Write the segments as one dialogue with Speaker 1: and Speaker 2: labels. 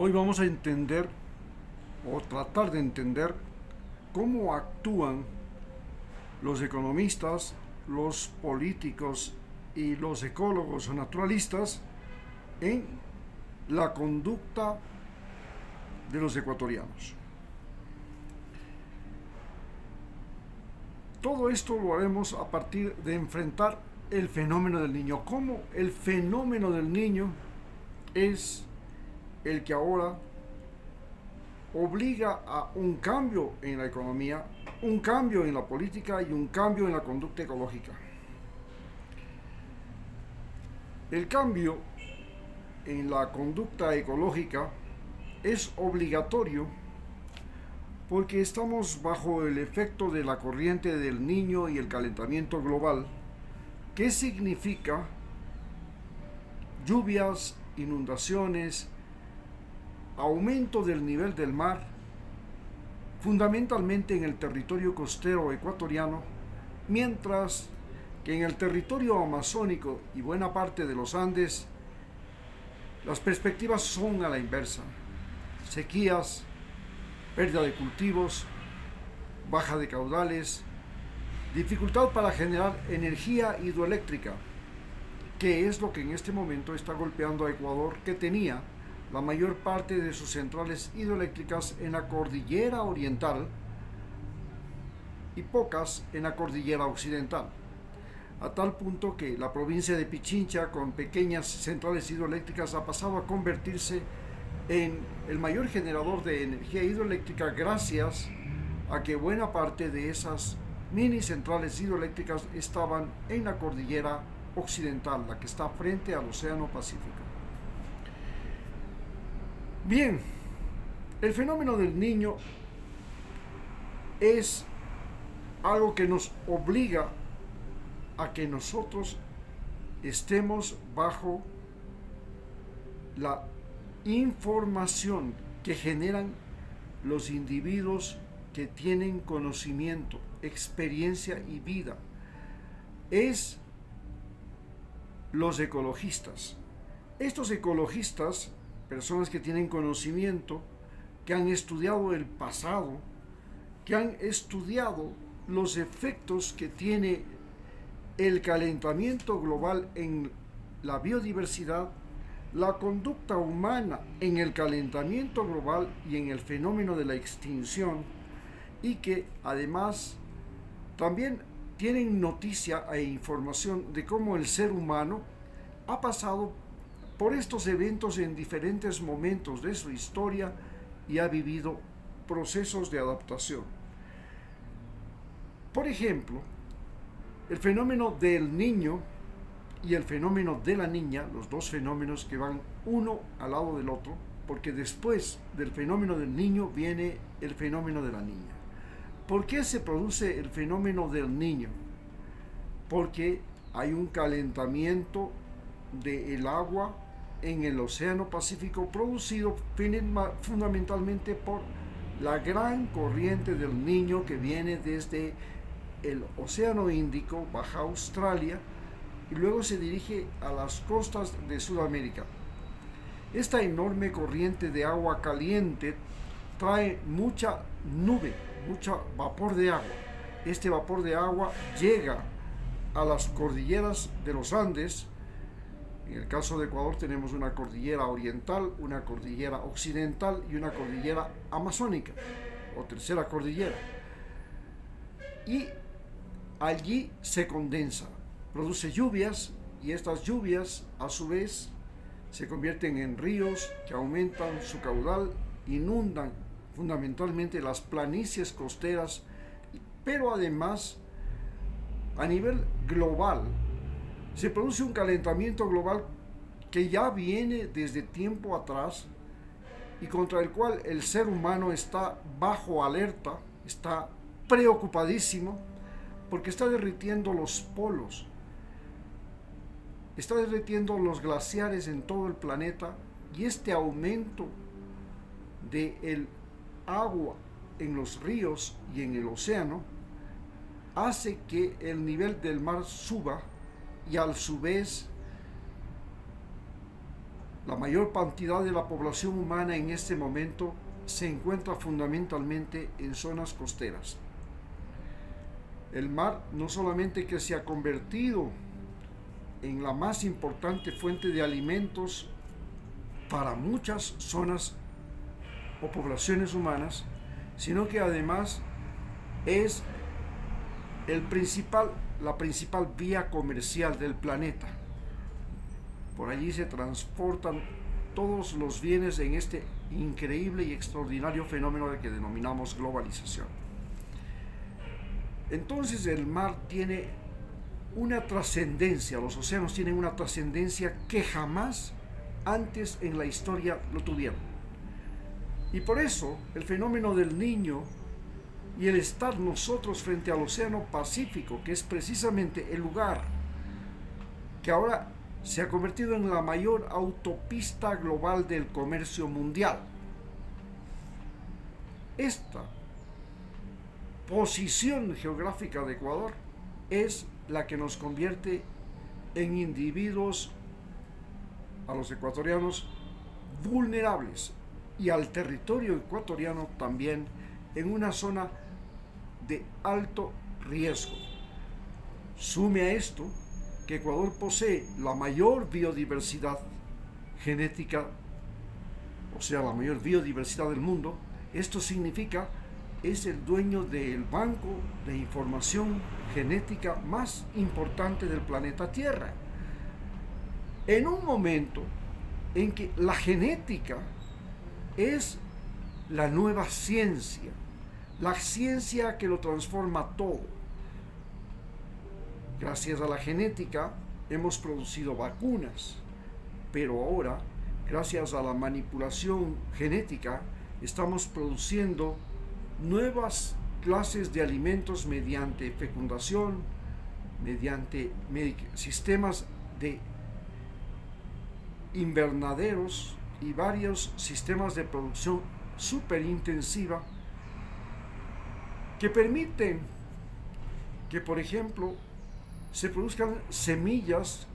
Speaker 1: Hoy vamos a entender o tratar de entender cómo actúan los economistas, los políticos y los ecólogos o naturalistas en la conducta de los ecuatorianos. Todo esto lo haremos a partir de enfrentar el fenómeno del niño. Cómo el fenómeno del niño es el que ahora obliga a un cambio en la economía, un cambio en la política y un cambio en la conducta ecológica. El cambio en la conducta ecológica es obligatorio porque estamos bajo el efecto de la corriente del Niño y el calentamiento global, que significa lluvias, inundaciones, aumento del nivel del mar, fundamentalmente en el territorio costero ecuatoriano, mientras que en el territorio amazónico y buena parte de los Andes las perspectivas son a la inversa: sequías, pérdida de cultivos, baja de caudales, dificultad para generar energía hidroeléctrica, que es lo que en este momento está golpeando a Ecuador, que tenía la mayor parte de sus centrales hidroeléctricas en la cordillera oriental y pocas en la cordillera occidental, a tal punto que la provincia de Pichincha, con pequeñas centrales hidroeléctricas, ha pasado a convertirse en el mayor generador de energía hidroeléctrica gracias a que buena parte de esas mini centrales hidroeléctricas estaban en la cordillera occidental, la que está frente al Océano Pacífico. Bien, el fenómeno del niño es algo que nos obliga a que nosotros estemos bajo la información que generan los individuos que tienen conocimiento, experiencia y vida. Es los ecologistas. Estos ecologistas, personas que tienen conocimiento, que han estudiado el pasado, que han estudiado los efectos que tiene el calentamiento global en la biodiversidad, la conducta humana en el calentamiento global y en el fenómeno de la extinción, y que además también tienen noticia e información de cómo el ser humano ha pasado por estos eventos en diferentes momentos de su historia y ha vivido procesos de adaptación. Por ejemplo, el fenómeno del niño y el fenómeno de la niña, los dos fenómenos que van uno al lado del otro, porque después del fenómeno del niño viene el fenómeno de la niña. ¿Por qué se produce el fenómeno del niño? Porque hay un calentamiento del agua en el Océano Pacífico producido fundamentalmente por la gran corriente del Niño que viene desde el Océano Índico, baja Australia, y luego se dirige a las costas de Sudamérica. Esta enorme corriente de agua caliente trae mucha nube, mucho vapor de agua. Este vapor de agua llega a las cordilleras de los Andes. En el caso de Ecuador tenemos una cordillera oriental, una cordillera occidental y una cordillera amazónica, o tercera cordillera. Y allí se condensa, produce lluvias, y estas lluvias a su vez se convierten en ríos que aumentan su caudal, inundan fundamentalmente las planicies costeras, pero además a nivel global se produce un calentamiento global que ya viene desde tiempo atrás y contra el cual el ser humano está bajo alerta, está preocupadísimo, porque está derritiendo los polos, está derritiendo los glaciares en todo el planeta, y este aumento del agua en los ríos y en el océano hace que el nivel del mar suba, y a su vez La mayor cantidad de la población humana en este momento se encuentra fundamentalmente en zonas costeras. El mar no solamente que se ha convertido en la más importante fuente de alimentos para muchas zonas o poblaciones humanas, sino que además es la principal vía comercial del planeta. Por allí se transportan todos los bienes en este increíble y extraordinario fenómeno que denominamos globalización. Entonces el mar tiene una trascendencia, los océanos tienen una trascendencia que jamás antes en la historia lo tuvieron. Y por eso el fenómeno del Niño y el estar nosotros frente al Océano Pacífico, que es precisamente el lugar que ahora se ha convertido en la mayor autopista global del comercio mundial. Esta posición geográfica de Ecuador es la que nos convierte en individuos, a los ecuatorianos, vulnerables, y al territorio ecuatoriano también en una zona de alto riesgo. Sume a esto que Ecuador posee la mayor biodiversidad genética, o sea, la mayor biodiversidad del mundo. Esto significa es el dueño del banco de información genética más importante del planeta Tierra. En un momento en que la genética es la nueva ciencia, la ciencia que lo transforma todo. Gracias a la genética hemos producido vacunas, pero ahora, gracias a la manipulación genética, estamos produciendo nuevas clases de alimentos mediante fecundación, mediante sistemas de invernaderos y varios sistemas de producción súper intensiva que permiten que, por ejemplo, se produzcan semillas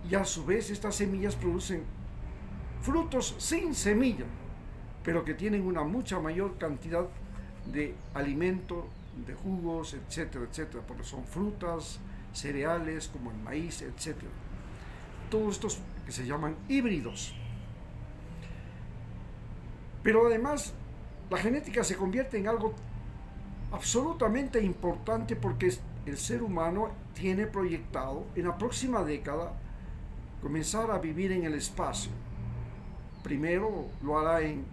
Speaker 1: y a su vez estas semillas producen frutos sin semilla, pero que tienen una mucha mayor cantidad de alimento, de jugos, etcétera, etcétera, porque son frutas, cereales como el maíz, etcétera. Todos estos que se llaman híbridos. Pero además, la genética se convierte en algo absolutamente importante porque el ser humano tiene proyectado en la próxima década comenzar a vivir en el espacio. Primero lo hará en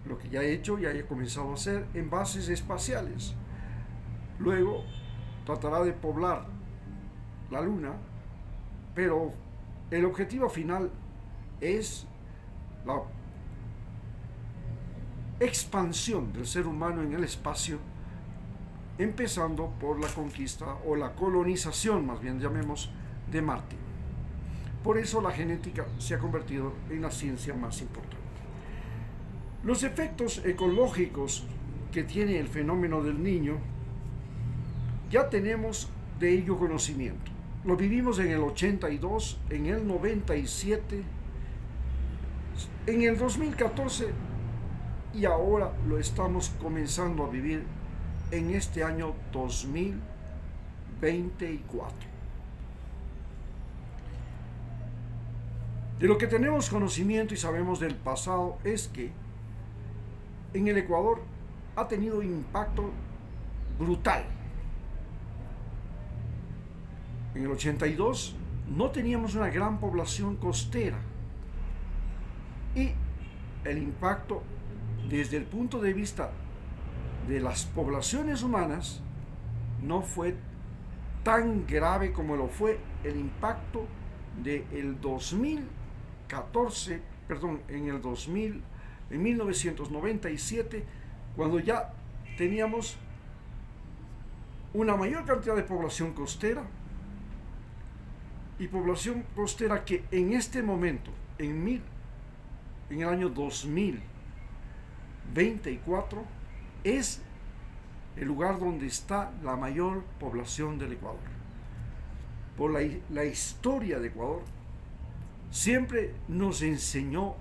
Speaker 1: lo que ya ha hecho, ya ha comenzado a hacer en bases espaciales. Luego tratará de poblar la Luna, pero el objetivo final es la expansión del ser humano en el espacio, empezando por la conquista o la colonización, más bien llamemos, de Marte. Por eso la genética se ha convertido en la ciencia más importante. Los efectos ecológicos que tiene el fenómeno del Niño, ya tenemos de ello conocimiento. Lo vivimos en el 82, en el 97, en el 2014 y ahora lo estamos comenzando a vivir en este año 2024. De lo que tenemos conocimiento y sabemos del pasado es que en el Ecuador ha tenido impacto brutal. En el 82 no teníamos una gran población costera y el impacto desde el punto de vista de las poblaciones humanas no fue tan grave como lo fue el impacto del 2014, en 1997, cuando ya teníamos una mayor cantidad de población costera y población costera que en este momento, en el año 2024, es el lugar donde está la mayor población del Ecuador. Por la historia de Ecuador, siempre nos enseñó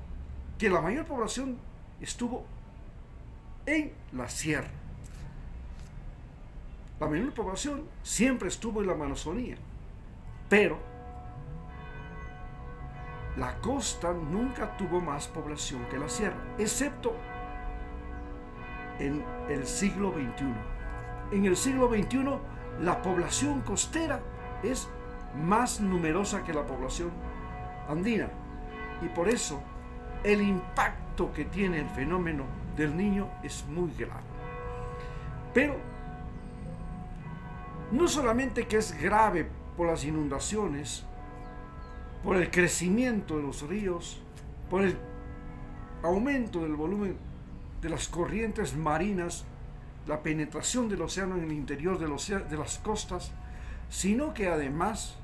Speaker 1: que la mayor población estuvo en la sierra. La mayor población siempre estuvo en la Amazonía, pero la costa nunca tuvo más población que la sierra, excepto en el siglo XXI. En el siglo XXI, la población costera es más numerosa que la población andina, y por eso el impacto que tiene el fenómeno del Niño es muy grave. Pero no solamente que es grave por las inundaciones, por el crecimiento de los ríos, por el aumento del volumen de las corrientes marinas, la penetración del océano en el interior de las costas, sino que además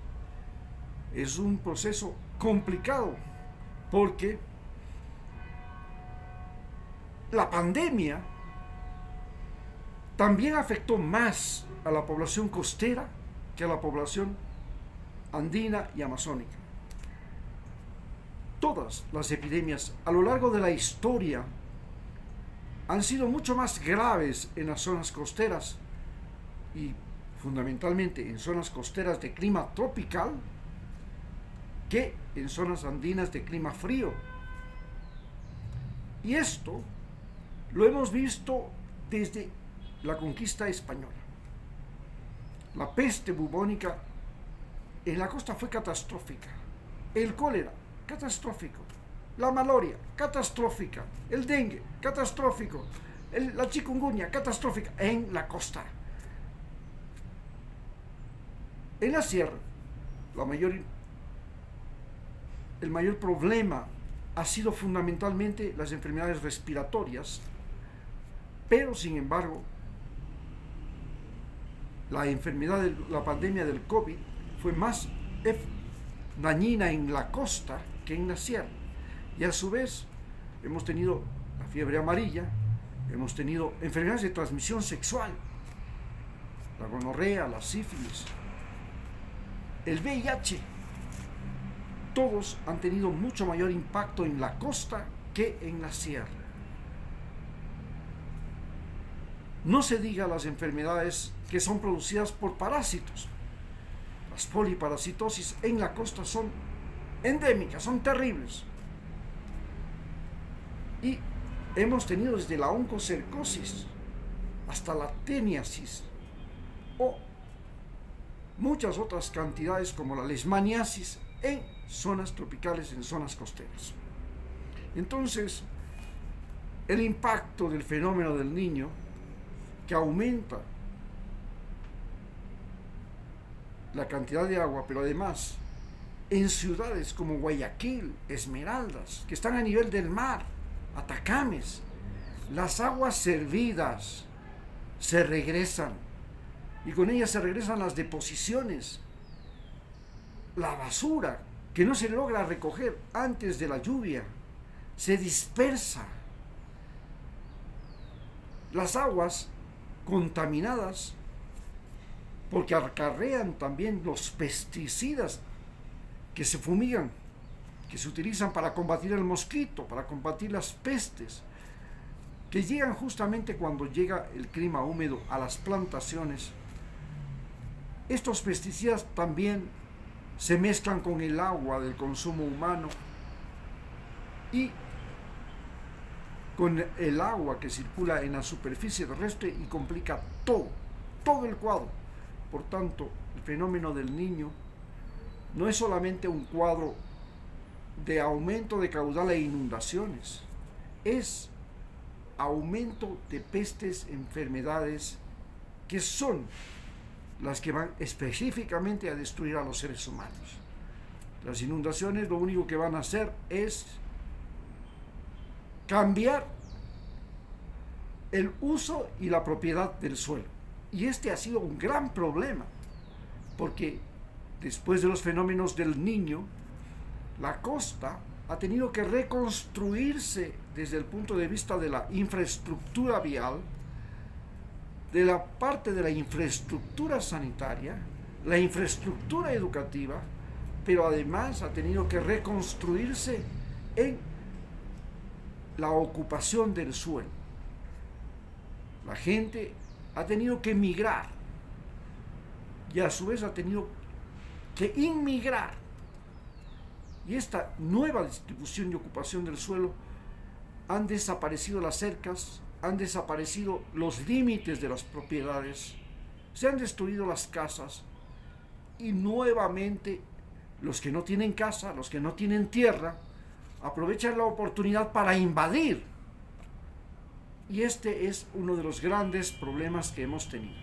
Speaker 1: es un proceso complicado, porque la pandemia también afectó más a la población costera que a la población andina y amazónica. Todas las epidemias a lo largo de la historia han sido mucho más graves en las zonas costeras y fundamentalmente en zonas costeras de clima tropical que en zonas andinas de clima frío. Y esto lo hemos visto desde la conquista española. La peste bubónica en la costa fue catastrófica, el cólera catastrófico, la malaria catastrófica, el dengue catastrófico, la chikungunya catastrófica en la costa. En la sierra, el mayor problema ha sido fundamentalmente las enfermedades respiratorias, pero sin embargo, la pandemia del COVID fue más dañina en la costa que en la sierra. Y a su vez, hemos tenido la fiebre amarilla, hemos tenido enfermedades de transmisión sexual, la gonorrea, la sífilis, el VIH. Todos han tenido mucho mayor impacto en la costa que en la sierra. No se diga las enfermedades que son producidas por parásitos. Las poliparasitosis en la costa son endémicas, son terribles. Y hemos tenido desde la oncocercosis hasta la teniasis o muchas otras cantidades como la leishmaniasis en zonas tropicales, en zonas costeras. Entonces, el impacto del fenómeno del Niño, que aumenta la cantidad de agua, pero además en ciudades como Guayaquil, Esmeraldas, que están a nivel del mar, Atacames, las aguas servidas se regresan, y con ellas se regresan las deposiciones, la basura que no se logra recoger antes de la lluvia, se dispersa. Las aguas contaminadas, porque acarrean también los pesticidas que se fumigan, que se utilizan para combatir el mosquito, para combatir las pestes, que llegan justamente cuando llega el clima húmedo a las plantaciones. Estos pesticidas también se mezclan con el agua del consumo humano y con el agua que circula en la superficie terrestre y complica todo el cuadro. Por tanto, el fenómeno del Niño no es solamente un cuadro de aumento de caudal e inundaciones, es aumento de pestes, enfermedades que son las que van específicamente a destruir a los seres humanos. Las inundaciones lo único que van a hacer es cambiar el uso y la propiedad del suelo. Y este ha sido un gran problema, porque después de los fenómenos del Niño, la costa ha tenido que reconstruirse desde el punto de vista de la infraestructura vial, de la parte de la infraestructura sanitaria, la infraestructura educativa, pero además ha tenido que reconstruirse en la ocupación del suelo. La gente ha tenido que migrar y a su vez ha tenido que inmigrar. Y esta nueva distribución y ocupación del suelo, han desaparecido las cercas, han desaparecido los límites de las propiedades, se han destruido las casas y nuevamente los que no tienen casa, los que no tienen tierra, aprovechan la oportunidad para invadir. Y este es uno de los grandes problemas que hemos tenido.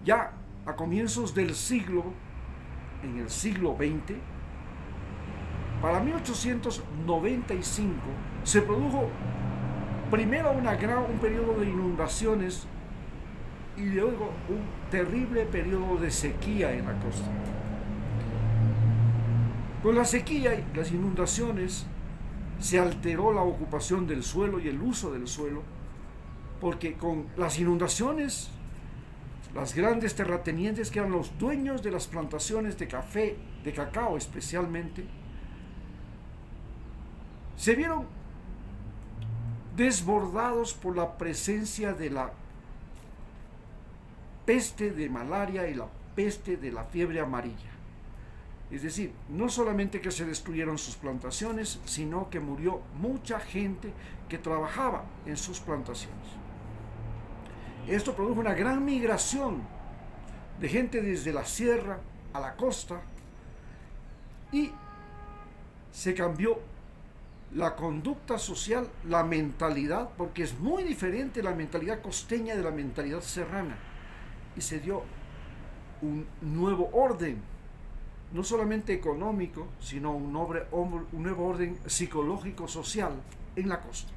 Speaker 1: Ya a comienzos del siglo, en el siglo XX, para 1895 se produjo primero un periodo de inundaciones y luego un terrible periodo de sequía en la costa. Con la sequía y las inundaciones se alteró la ocupación del suelo y el uso del suelo, porque con las inundaciones, las grandes terratenientes, que eran los dueños de las plantaciones de café, de cacao especialmente, se vieron desbordados por la presencia de la peste de malaria y la peste de la fiebre amarilla. Es decir, no solamente que se destruyeron sus plantaciones, sino que murió mucha gente que trabajaba en sus plantaciones. Esto produjo una gran migración de gente desde la sierra a la costa y se cambió la conducta social, la mentalidad, porque es muy diferente la mentalidad costeña de la mentalidad serrana, y se dio un nuevo orden, no solamente económico, sino un nuevo orden psicológico social en la costa.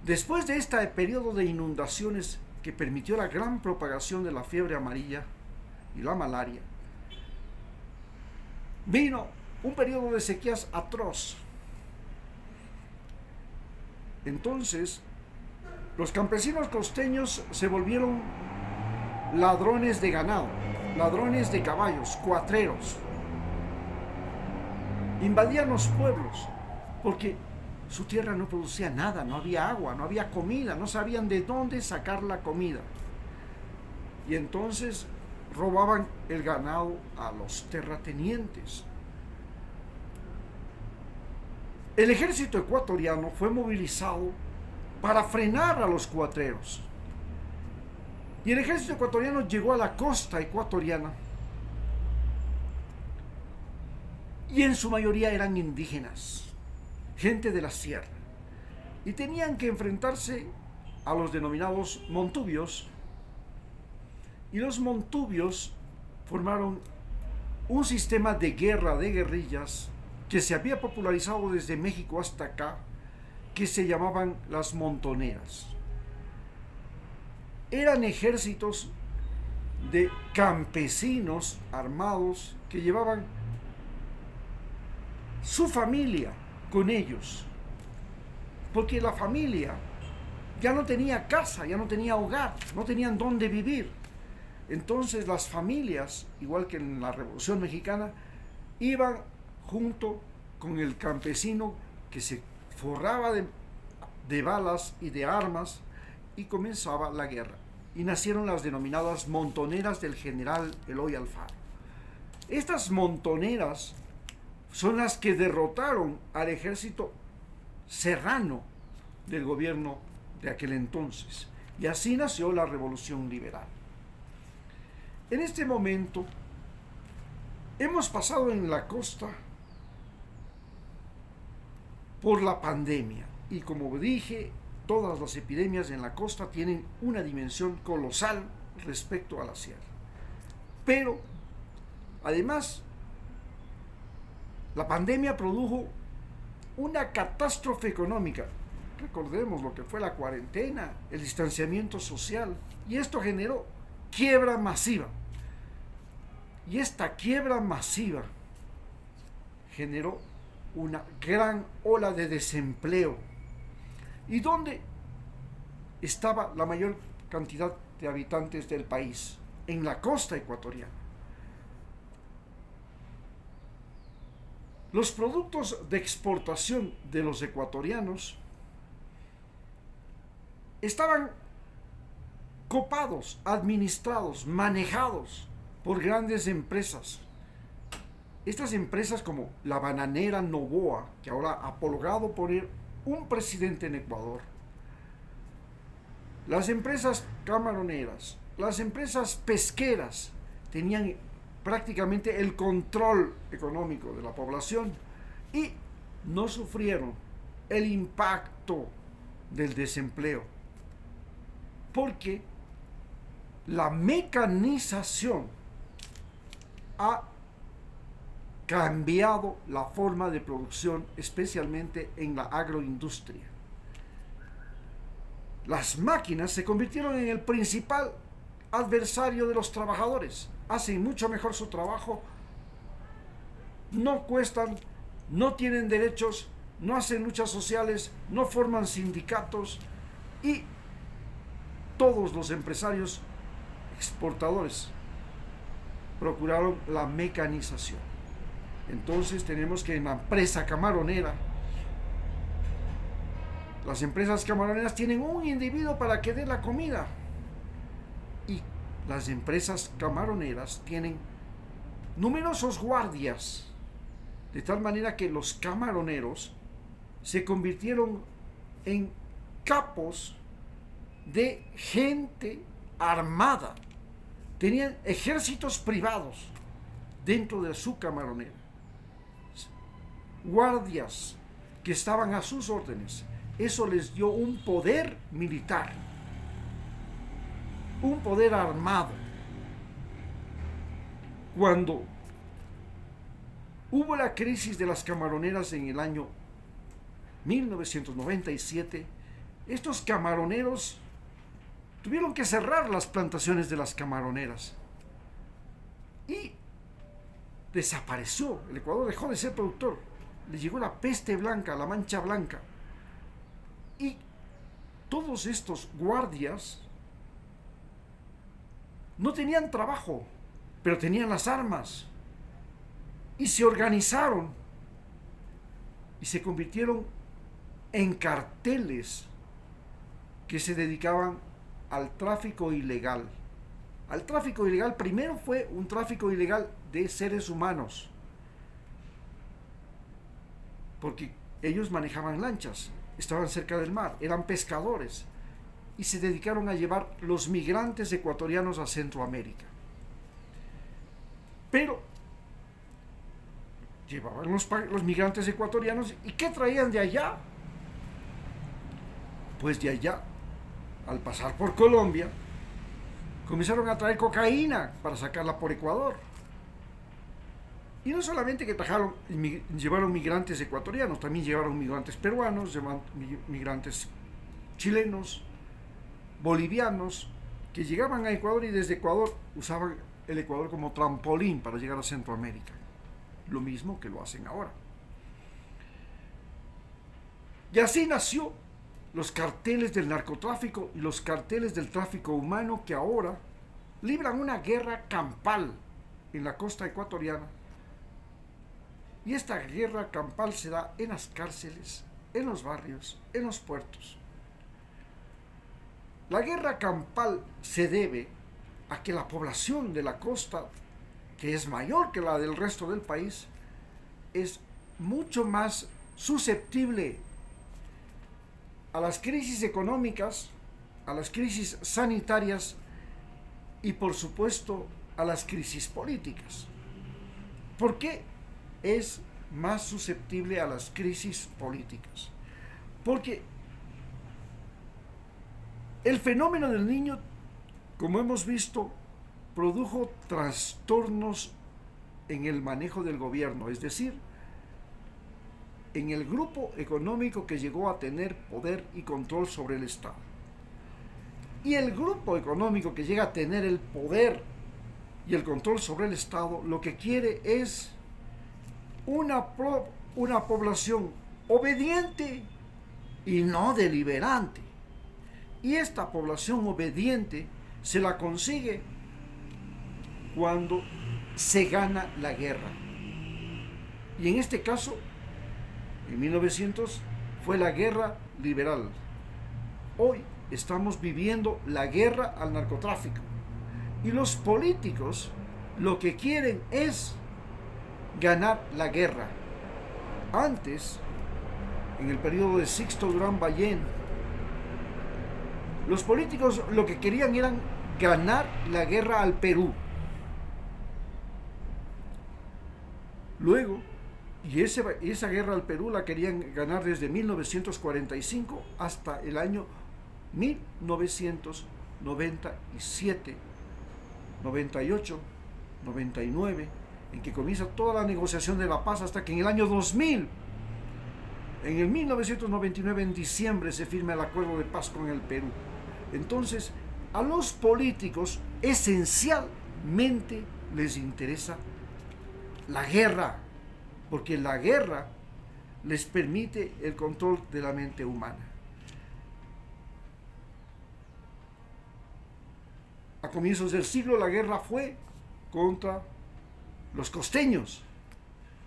Speaker 1: Después de este periodo de inundaciones que permitió la gran propagación de la fiebre amarilla y la malaria, vino un periodo de sequías atroz. Entonces, los campesinos costeños se volvieron ladrones de ganado, ladrones de caballos, cuatreros. Invadían los pueblos porque su tierra no producía nada, no había agua, no había comida, no sabían de dónde sacar la comida. Y entonces robaban el ganado a los terratenientes. El ejército ecuatoriano fue movilizado para frenar a los cuatreros. Y el ejército ecuatoriano llegó a la costa ecuatoriana y en su mayoría eran indígenas, gente de la sierra, y tenían que enfrentarse a los denominados montubios, y los montubios formaron un sistema de guerra de guerrillas que se había popularizado desde México hasta acá, que se llamaban las montoneras. Eran ejércitos de campesinos armados que llevaban su familia con ellos, porque la familia ya no tenía casa, ya no tenía hogar, no tenían dónde vivir. Entonces las familias, igual que en la Revolución Mexicana, iban junto con el campesino que se forraba de balas y de armas, y comenzaba la guerra. Y nacieron las denominadas montoneras del general Eloy Alfaro. Estas montoneras son las que derrotaron al ejército serrano del gobierno de aquel entonces. Y así nació la Revolución Liberal. En este momento hemos pasado en la costa por la pandemia. Y como dije, todas las epidemias en la costa tienen una dimensión colosal respecto a la sierra. Pero, además, la pandemia produjo una catástrofe económica. Recordemos lo que fue la cuarentena, el distanciamiento social, y esto generó quiebra masiva. Y esta quiebra masiva generó una gran ola de desempleo. ¿Y dónde estaba la mayor cantidad de habitantes del país? En la costa ecuatoriana. Los productos de exportación de los ecuatorianos estaban copados, administrados, manejados por grandes empresas. Estas empresas como la bananera Novoa, que ahora ha logrado poner un presidente en Ecuador, las empresas camaroneras, las empresas pesqueras, tenían prácticamente el control económico de la población y no sufrieron el impacto del desempleo, porque la mecanización ha cambiado la forma de producción, especialmente en la agroindustria. Las máquinas se convirtieron en el principal adversario de los trabajadores. Hacen mucho mejor su trabajo, no cuestan, no tienen derechos, no hacen luchas sociales, no forman sindicatos y todos los empresarios exportadores procuraron la mecanización. Entonces tenemos que en la empresa camaronera, las empresas camaroneras tienen un individuo para que dé la comida y las empresas camaroneras tienen numerosos guardias, de tal manera que los camaroneros se convirtieron en capos de gente armada. Tenían ejércitos privados dentro de su camaronera, guardias que estaban a sus órdenes. Eso les dio un poder militar, un poder armado. Cuando hubo la crisis de las camaroneras en el año 1997, estos camaroneros tuvieron que cerrar las plantaciones de las camaroneras y desapareció. El Ecuador dejó de ser productor. Le llegó la peste blanca, la mancha blanca. Y todos estos guardias no tenían trabajo, pero tenían las armas. Y se organizaron y se convirtieron en carteles que se dedicaban al tráfico ilegal. Al tráfico ilegal, primero fue un tráfico ilegal de seres humanos, porque ellos manejaban lanchas, estaban cerca del mar, eran pescadores y se dedicaron a llevar los migrantes ecuatorianos a Centroamérica. Pero llevaban los migrantes ecuatorianos, ¿y qué traían de allá? Pues de allá, al pasar por Colombia, comenzaron a traer cocaína para sacarla por Ecuador. Y no solamente que llevaron migrantes ecuatorianos, también llevaron migrantes peruanos, llevaron migrantes chilenos, bolivianos, que llegaban a Ecuador y desde Ecuador usaban el Ecuador como trampolín para llegar a Centroamérica. Lo mismo que lo hacen ahora. Y así nació los carteles del narcotráfico y los carteles del tráfico humano, que ahora libran una guerra campal en la costa ecuatoriana. Y esta guerra campal se da en las cárceles, en los barrios, en los puertos. La guerra campal se debe a que la población de la costa, que es mayor que la del resto del país, es mucho más susceptible a las crisis económicas, a las crisis sanitarias y, por supuesto, a las crisis políticas. ¿Por qué es más susceptible a las crisis políticas? Porque el fenómeno del Niño, como hemos visto, produjo trastornos en el manejo del gobierno, es decir, en el grupo económico que llegó a tener poder y control sobre el Estado. Y el grupo económico que llega a tener el poder y el control sobre el Estado, lo que quiere es una población obediente y no deliberante. Y esta población obediente se la consigue cuando se gana la guerra. Y en este caso, en 1900, fue la guerra liberal. Hoy estamos viviendo la guerra al narcotráfico. Y los políticos lo que quieren es ganar la guerra. Antes, en el periodo de Sixto Durán Ballén, los políticos lo que querían era ganar la guerra al Perú. Luego, esa guerra al Perú la querían ganar desde 1945 hasta el año 1997, 98, 99, en que comienza toda la negociación de la paz, hasta que en el año 2000, en el 1999, en diciembre, se firma el acuerdo de paz con el Perú. Entonces, a los políticos esencialmente les interesa la guerra, porque la guerra les permite el control de la mente humana. A comienzos del siglo la guerra fue contra los costeños,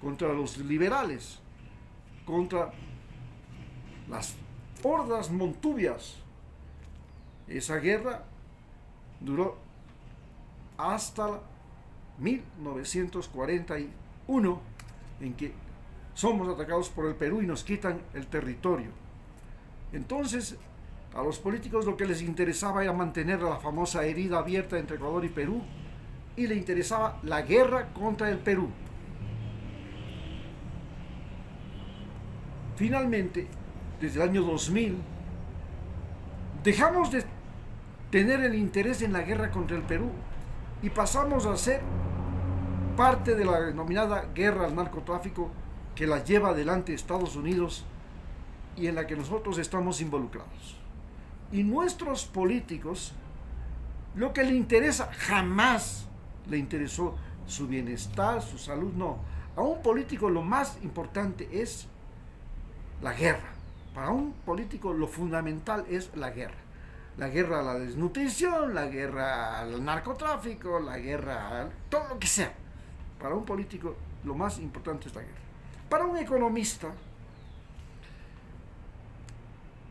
Speaker 1: contra los liberales, contra las hordas montubias. Esa guerra duró hasta 1941, en que somos atacados por el Perú y nos quitan el territorio. Entonces, a los políticos lo que les interesaba era mantener la famosa herida abierta entre Ecuador y Perú, y le interesaba la guerra contra el Perú. Finalmente, desde el año 2000, dejamos de tener el interés en la guerra contra el Perú y pasamos a ser parte de la denominada guerra al narcotráfico, que la lleva adelante Estados Unidos y en la que nosotros estamos involucrados. Y nuestros políticos, lo que le interesa, jamás le interesó su bienestar, su salud, no. A un político lo más importante es la guerra. Para un político lo fundamental es la guerra. La guerra a la desnutrición, la guerra al narcotráfico, la guerra a todo lo que sea. Para un político lo más importante es la guerra. Para un economista,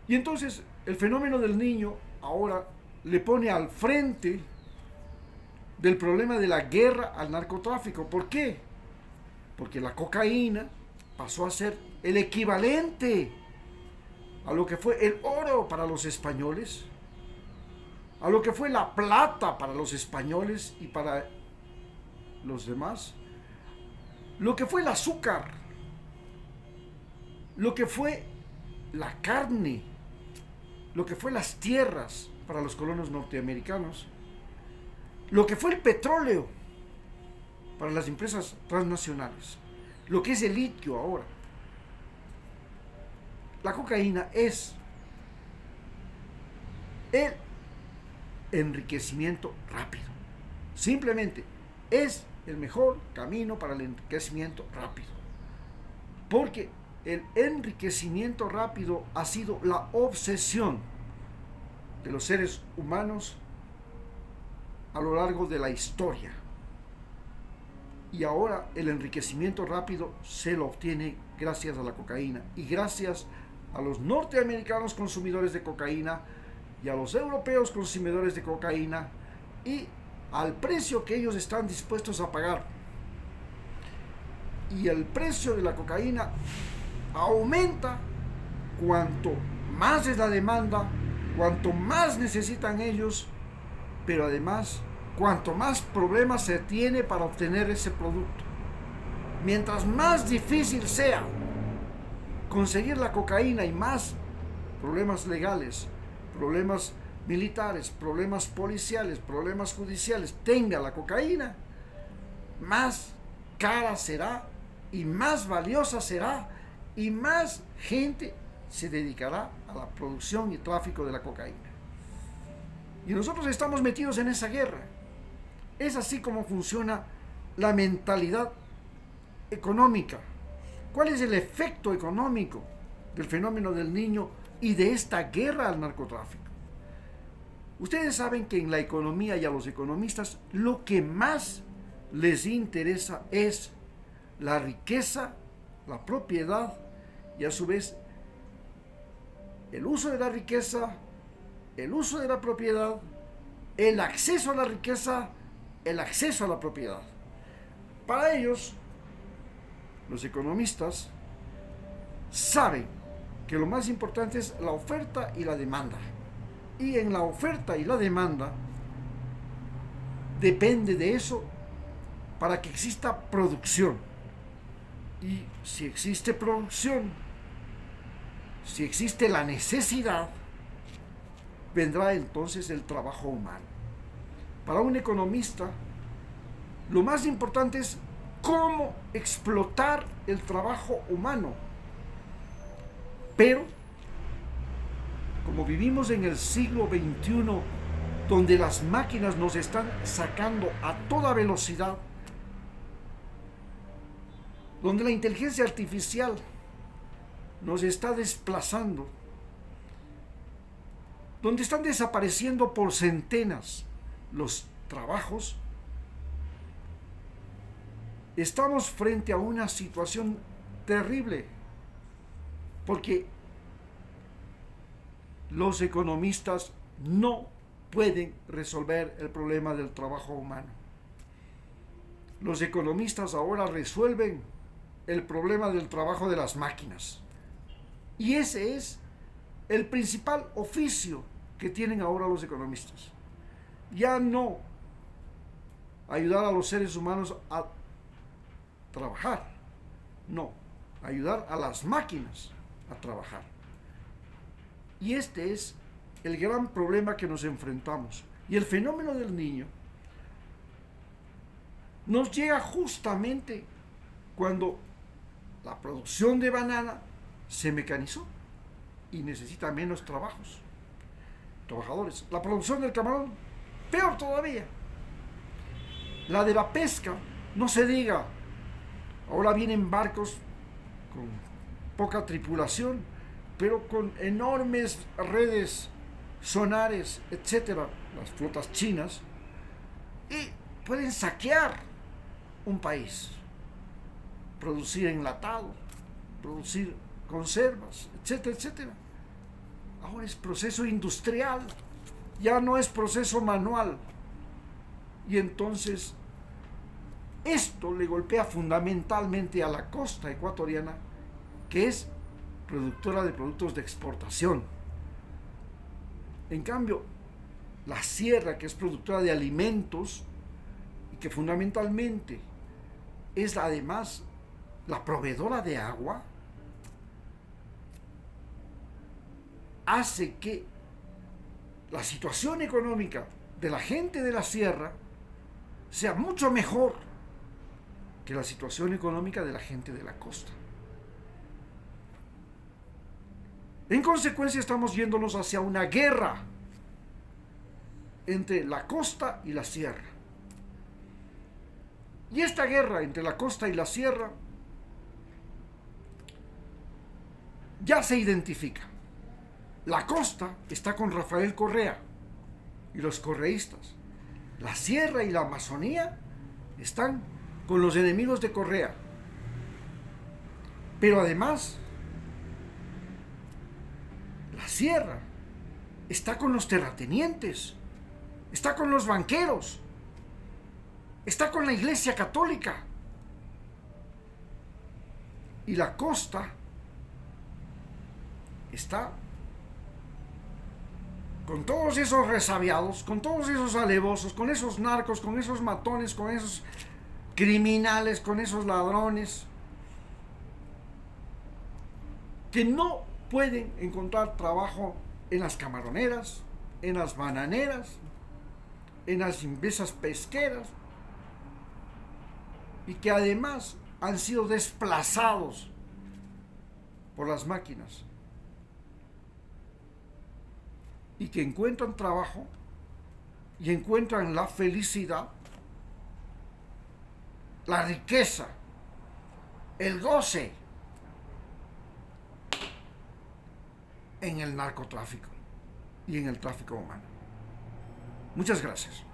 Speaker 1: y entonces el fenómeno del niño ahora le pone al frente del problema de la guerra al narcotráfico. ¿Por qué? Porque la cocaína pasó a ser el equivalente a lo que fue el oro para los españoles, a lo que fue la plata para los españoles y para los demás, lo que fue el azúcar, lo que fue la carne, lo que fue las tierras para los colonos norteamericanos, lo que fue el petróleo para las empresas transnacionales, lo que es el litio ahora. La cocaína es el enriquecimiento rápido. Simplemente es el mejor camino para el enriquecimiento rápido. Porque el enriquecimiento rápido ha sido la obsesión de los seres humanos a lo largo de la historia. Y ahora el enriquecimiento rápido se lo obtiene gracias a la cocaína y gracias a los norteamericanos consumidores de cocaína y a los europeos consumidores de cocaína y al precio que ellos están dispuestos a pagar. Y el precio de la cocaína aumenta cuanto más es la demanda, cuanto más necesitan ellos, pero además cuanto más problemas se tiene para obtener ese producto. Mientras más difícil sea conseguir la cocaína y más problemas legales, problemas militares, problemas policiales, problemas judiciales tenga la cocaína, más cara será y más valiosa será y más gente se dedicará a la producción y tráfico de la cocaína. Y nosotros estamos metidos en esa guerra. Es así como funciona la mentalidad económica. ¿Cuál es el efecto económico del fenómeno del niño y de esta guerra al narcotráfico? Ustedes saben que en la economía y a los economistas lo que más les interesa es la riqueza la propiedad y a su vez el uso de la riqueza, el uso de la propiedad, el acceso a la riqueza, el acceso a la propiedad. Para ellos, los economistas saben que lo más importante es la oferta y la demanda. Y en la oferta y la demanda depende de eso para que exista producción. Y si existe producción, si existe la necesidad, vendrá entonces el trabajo humano. Para un economista, lo más importante es cómo explotar el trabajo humano. Pero, como vivimos en el siglo XXI, donde las máquinas nos están sacando a toda velocidad, donde la inteligencia artificial nos está desplazando, donde están desapareciendo por centenas los trabajos, estamos frente a una situación terrible, porque los economistas no pueden resolver el problema del trabajo humano. Los economistas ahora resuelven el problema del trabajo de las máquinas. Y ese es el principal oficio que tienen ahora los economistas. Ya no ayudar a los seres humanos a trabajar, no, ayudar a las máquinas a trabajar. Y este es el gran problema que nos enfrentamos. Y el fenómeno del niño nos llega justamente cuando la producción de banana se mecanizó y necesita menos trabajadores. La producción del camarón, peor todavía. La de la pesca, no se diga. Ahora vienen barcos con poca tripulación, pero con enormes redes sonares, etcétera, las flotas chinas, y pueden saquear un país, producir enlatado, producir conservas, etcétera, etcétera. Ahora es proceso industrial, ya no es proceso manual. Y entonces esto le golpea fundamentalmente a la costa ecuatoriana, que es productora de productos de exportación. En cambio, la sierra, que es productora de alimentos y que fundamentalmente es además la proveedora de agua, hace que la situación económica de la gente de la sierra sea mucho mejor que la situación económica de la gente de la costa. En consecuencia, estamos yéndonos hacia una guerra entre la costa y la sierra. Y esta guerra entre la costa y la sierra ya se identifica. La costa está con Rafael Correa y los correístas. La sierra y la Amazonía están con los enemigos de Correa. Pero además, la sierra está con los terratenientes, está con los banqueros, está con la Iglesia Católica. Y la costa está con todos esos resabiados, con todos esos alevosos, con esos narcos, con esos matones, con esos criminales, con esos ladrones, que no pueden encontrar trabajo en las camaroneras, en las bananeras, en las empresas pesqueras, y que además han sido desplazados por las máquinas, y que encuentran trabajo y encuentran la felicidad, la riqueza, el goce en el narcotráfico y en el tráfico humano. Muchas gracias.